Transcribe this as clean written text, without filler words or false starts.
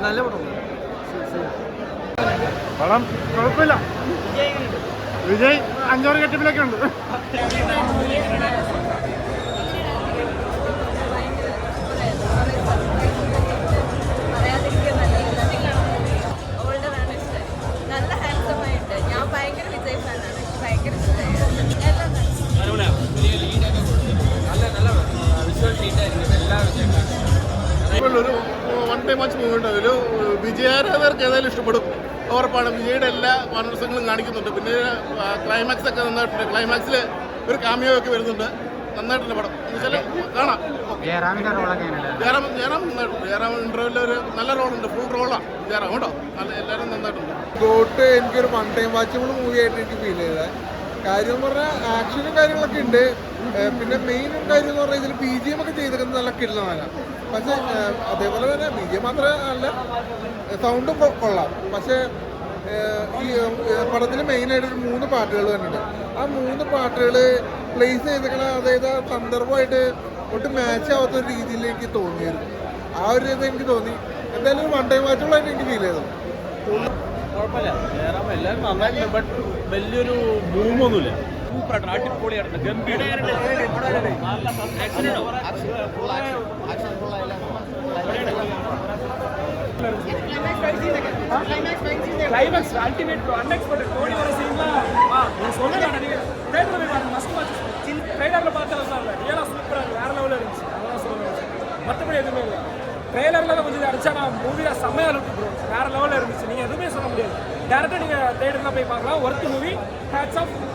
നല്ല പടം കുഴപ്പമില്ല. വിജയ് 5-6 കെട്ടിപ്പിലൊക്കെ ഉണ്ട്. ഒരു വൺ ടൈം വാച്ച് മൂവിയുണ്ട്. അതിൽ വിജയാരാധകർക്ക് ഏതായാലും ഇഷ്ടപ്പെടും, ഉറപ്പാണ്. വിജയുടെ എല്ലാ മനസ്സങ്ങളും കാണിക്കുന്നുണ്ട്. പിന്നെ ക്ലൈമാക്സ് ഒക്കെ നന്നായിട്ടുണ്ട്. ക്ലൈമാക്സിൽ ഒരു കാമിയോ ഒക്കെ വരുന്നുണ്ട്. നന്നായിട്ടുണ്ട് പടം. എന്നുവെച്ചാൽ കാണാം. ജയറാം നന്നായിട്ടുണ്ട്. ജയറാം ഇന്റർവ്യൂവിൽ ഒരു നല്ല റോളുണ്ട്. ഫുൾ റോളാണ് ജയറാം കേട്ടോ. നല്ല എല്ലാവരും നന്നായിട്ടുണ്ട്. ഗോട്ട് എനിക്കൊരു വൺ ടൈം വാച്ചബിൾ മൂവി ആയിട്ട് എനിക്ക് ഫീൽ ചെയ്തത്. കാര്യം എന്ന് പറഞ്ഞാൽ ആക്ഷനും കാര്യങ്ങളൊക്കെ ഉണ്ട്. പിന്നെ മെയിൻ കാര്യം എന്ന് പറഞ്ഞാൽ ഇതിൽ BGM ഒക്കെ ചെയ്തിരിക്കുന്നത് നല്ല കിള്ളമാണ്. പക്ഷേ അതേപോലെ തന്നെ BGM മാത്രമേ അല്ല, സൗണ്ടും കൊള്ളാം. പക്ഷേ ഈ പടത്തിൽ മെയിനായിട്ടൊരു 3 പാട്ടുകൾ തന്നെയുണ്ട്. ആ 3 പാട്ടുകൾ പ്ലേസ് ചെയ്തിരിക്കണ അതായത് സന്ദർഭമായിട്ട് ഒട്ടും മാച്ച് ആവാത്ത ഒരു രീതിയിൽ എനിക്ക് തോന്നിയിരുന്നു. ആ ഒരു ഇത് എനിക്ക് തോന്നി. എന്തായാലും ഒരു വൺ ടൈം വാച്ചബിളായിട്ട് എനിക്ക് ഫീൽ ചെയ്തു. കുഴപ്പമില്ല, എല്ലാവരും നന്നായിട്ടുണ്ട്. ബട്ട് വലിയൊരു ബൂമൊന്നുമില്ല. സൂപ്പറായിട്ട് അടിപൊളിയായിട്ടുണ്ട്. கிளைமேக்ஸ் அல்டிமேட் அன்எக்ஸ்பெக்டட் கோடி வர சீன்லாம் சொல்லுங்க. நீங்க தேட்டர்ல போய் பாருங்க. Must watch. ட்ரெய்லர்ல பார்த்தா சார் ரியலா சூப்பரா வேற லெவல்ல இருந்துச்சு. அதான் சொல்லுங்க. மற்றபடி எதுவுமே இல்லை. ட்ரெய்லர்ல கொஞ்சம் அடிச்சா நான் மூவியா செம்மையா இருக்கு ப்ரோ. வேற லெவல்ல இருந்துச்சு. நீங்க எதுவுமே சொல்ல முடியாது. டேரக்டா நீங்க தேட்டர்ல போய் பார்க்கலாம். Worth movie. Hats of.